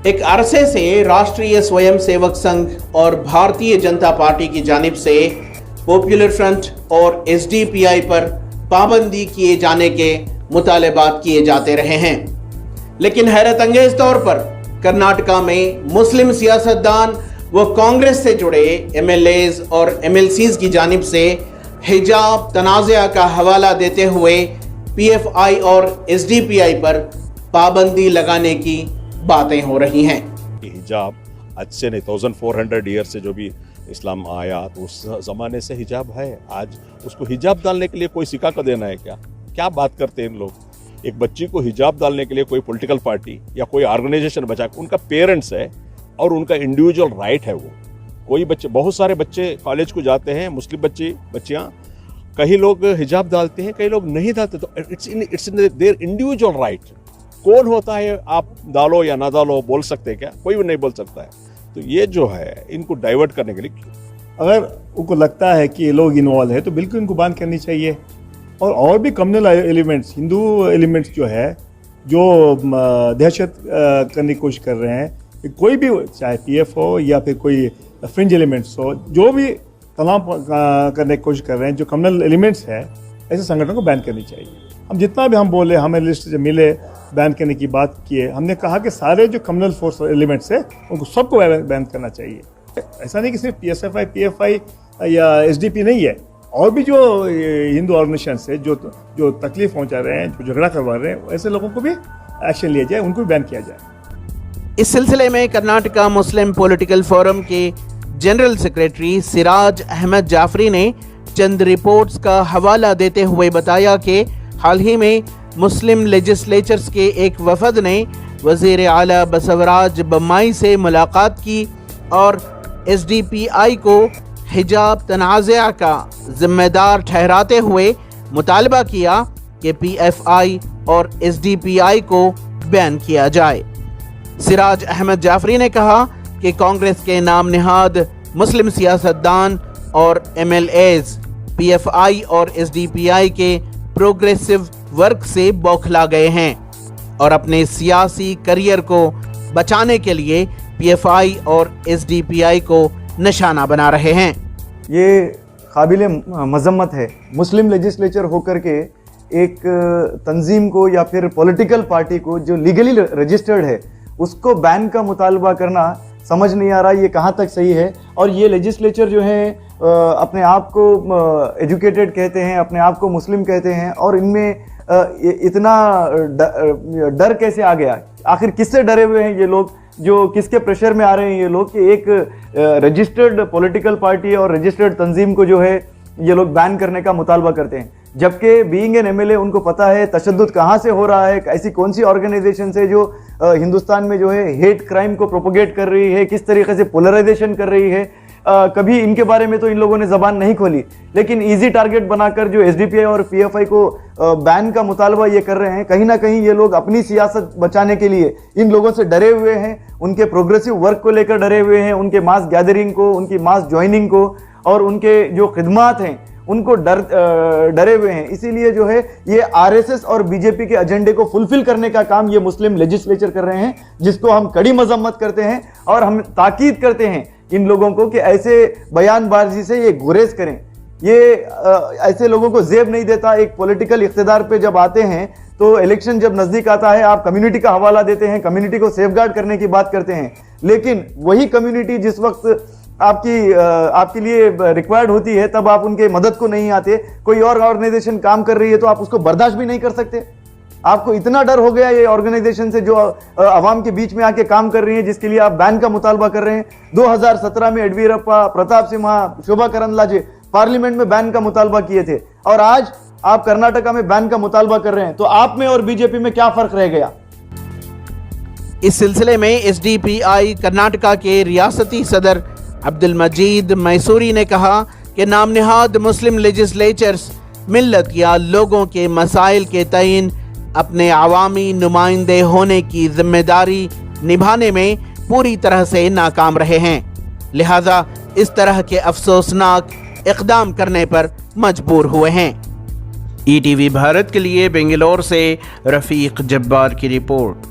एक अरसे से राष्ट्रीय स्वयंसेवक संघ और भारतीय जनता पार्टी की जानिब से पॉपुलर फ्रंट और एसडीपीआई पर पाबंदी किए जाने के मुतालबात किए जाते रहे हैं, लेकिन हैरत अंगेज तौर पर कर्नाटका में मुस्लिम सियासतदान व कांग्रेस से जुड़े एमएलएज और एमएलसीज की जानिब से हिजाब तनाज़ा का हवाला देते हुए पीएफआई और एसडीपीआई पर पाबंदी लगाने की बातें हो रही हैं। हिजाब आज से नहीं 1400 ईयर से जो भी इस्लाम आया तो उस ज़माने से हिजाब है। आज उसको हिजाब डालने के लिए कोई सिखा कर देना है क्या बात करते हैं इन लोग। एक बच्ची को हिजाब डालने के लिए कोई पॉलिटिकल पार्टी या कोई ऑर्गेनाइजेशन बचा, उनका पेरेंट्स है और उनका इंडिविजुअल राइट है। वो कोई बच्चे, बहुत सारे बच्चे कॉलेज को जाते हैं, मुस्लिम बच्चियाँ, कई लोग हिजाब डालते हैं, कई लोग नहीं डालते, तो it's in their individual right. कौन होता है आप डालो या ना डालो बोल सकते हैं क्या? कोई भी नहीं बोल सकता है। तो ये जो है इनको डाइवर्ट करने के लिए, अगर उनको लगता है कि ये लोग इन्वॉल्व है तो बिल्कुल इनको बैन करनी चाहिए। और भी कम्युनल एलिमेंट्स, हिंदू एलिमेंट्स जो है, जो दहशत करने की कोशिश कर रहे हैं, कोई भी, चाहे पीएफ हो या फिर कोई फ्रिंज एलिमेंट्स हो, जो भी तमाम करने की कोशिश कर रहे हैं, जो कम्युनल एलिमेंट्स है, ऐसे संगठनों को बैन करनी चाहिए। हम जितना भी हम बोले, हमें लिस्ट जब मिले बैन करने की बात किए, हमने कहा कि सारे जो कम्युनल फोर्स एलिमेंट्स है उनको सबको बैन करना चाहिए। ऐसा नहीं कि सिर्फ पीएसएफआई, पीएफआई या एसडीपी नहीं है, और भी जो हिंदू ऑर्गेनाइजेशंस है जो तकलीफ पहुंचा रहे हैं, जो झगड़ा करवा रहे हैं, ऐसे लोगों को भी एक्शन लिया जाए, उनको भी बैन किया जाए। इस सिलसिले में कर्नाटका मुस्लिम पॉलिटिकल फोरम के जनरल सेक्रेटरी सिराज अहमद जाफरी ने चंद रिपोर्ट्स का हवाला देते हुए बताया कि हाल ही में मुस्लिम लेजिस्लेचर्स के एक वफद ने वज़ीर आला बसवराज बम्माई से मुलाकात की और एसडीपीआई को हिजाब तनाज़ा का जिम्मेदार ठहराते हुए मुतालबा किया कि पीएफआई और एसडीपीआई को बैन किया जाए। सिराज अहमद जाफरी ने कहा कि कांग्रेस के नाम निहाद मुस्लिम सियासतदान और एमएलएज पीएफआई और एसडीपीआई के प्रोग्रेसिव वर्क से बौखला गए हैं और अपने सियासी करियर को बचाने के लिए पीएफआई और एसडीपीआई को निशाना बना रहे हैं। ये काबिल मजम्मत है, मुस्लिम लेजिस्लेचर होकर के एक तंजीम को या फिर पॉलिटिकल पार्टी को जो लीगली रजिस्टर्ड है उसको बैन का मुतालबा करना समझ नहीं आ रहा ये कहाँ तक सही है। और ये लेजिस्लेचर जो है अपने आप को एजुकेटेड कहते हैं, अपने आप को मुस्लिम कहते हैं, और इनमें इतना डर कैसे आ गया? आखिर किससे डरे हुए हैं ये लोग, जो किसके प्रेशर में आ रहे हैं ये लोग कि एक रजिस्टर्ड पॉलिटिकल पार्टी और रजिस्टर्ड तंजीम को जो है ये लोग बैन करने का मुतालबा करते हैं, जबकि बीइंग एन एमएलए उनको पता है तशद्दुद कहाँ से हो रहा है, ऐसी कौन सी ऑर्गेनाइजेशन से जो हिंदुस्तान में जो है हेट क्राइम को प्रोपोगेट कर रही है, किस तरीके से पोलराइजेशन कर रही है। कभी इनके बारे में तो इन लोगों ने जबान नहीं खोली, लेकिन इजी टारगेट बनाकर जो एसडीपीआई और पीएफआई को बैन का मुतालबा ये कर रहे हैं, कहीं ना कहीं ये लोग अपनी सियासत बचाने के लिए इन लोगों से डरे हुए हैं, उनके प्रोग्रेसिव वर्क को लेकर डरे हुए हैं, उनके मास गैदरिंग को, उनकी मास ज्वाइनिंग को और उनके जो खिदमात हैं उनको डरे हुए हैं। इसीलिए जो है ये आरएसएस और बीजेपी के एजेंडे को फुलफिल करने का काम ये मुस्लिम लेजिस्लेचर कर रहे हैं, जिसको हम कड़ी मजम्मत करते हैं और हम ताकीद करते हैं इन लोगों को कि ऐसे बयानबाजी से ये गुरेज करें। ये ऐसे लोगों को जेब नहीं देता। एक पॉलिटिकल इख्तिदार पे जब आते हैं तो इलेक्शन जब नजदीक आता है आप कम्युनिटी का हवाला देते हैं, कम्युनिटी को सेफगार्ड करने की बात करते हैं, लेकिन वही कम्युनिटी जिस वक्त आपके लिए रिक्वायर्ड होती है तब आप उनके मदद को नहीं आते। कोई और ऑर्गेनाइजेशन काम कर रही है तो आप उसको बर्दाश्त भी नहीं कर सकते। आपको इतना डर हो गया ये ऑर्गेनाइजेशन से जो अवाम के बीच में आके काम कर रही है, जिसके लिए आप बैन का मुतालबा कर रहे हैं। 2017 में येडियुरप्पा, प्रताप सिम्हा, शोभा करंदलाजे पार्लियामेंट में बैन का मुतालबा किए थे और आज आप कर्नाटका में बैन का मुतालबा कर रहे हैं। तो आप में और बीजेपी में क्या फर्क रह गया? इस सिलसिले में एसडीपीआई कर्नाटका के रियासती सदर अब्दुल मजीद मैसूरी ने कहा कि नाम निहाद मुस्लिम लेजिस्लेचर्स मिल्लत या लोगों के मसाइल के तयन अपने अवामी नुमाइंदे होने की जिम्मेदारी निभाने में पूरी तरह से नाकाम रहे हैं, लिहाजा इस तरह के अफसोसनाक इक़दाम करने पर मजबूर हुए हैं। ईटीवी भारत के लिए बेंगलोर से रफ़ीक जब्बार की रिपोर्ट।